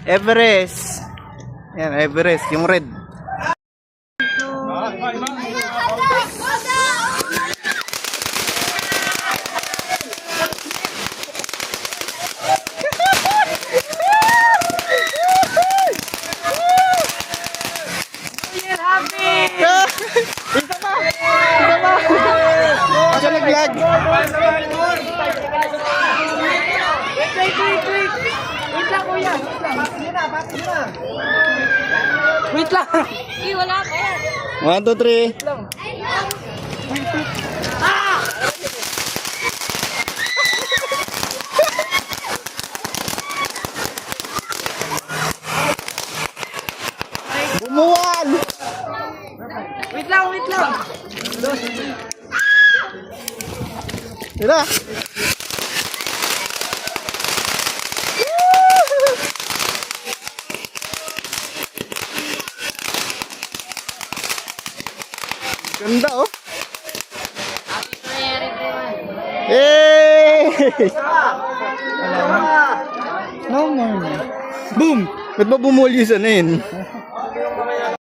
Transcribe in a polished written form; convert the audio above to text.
Everest. Yan, Everest, yung red. Isa pa! Isa pa! Asa nag-vlog? Wait lang, kuya. Wait lang. Hindi, wala ka yan. 1, 2, 3. Bumuwal! Wait lang, wait lang. Tira! Ganda oh! Hey! No more. Boom! Ba't ba bumuli sa na yun?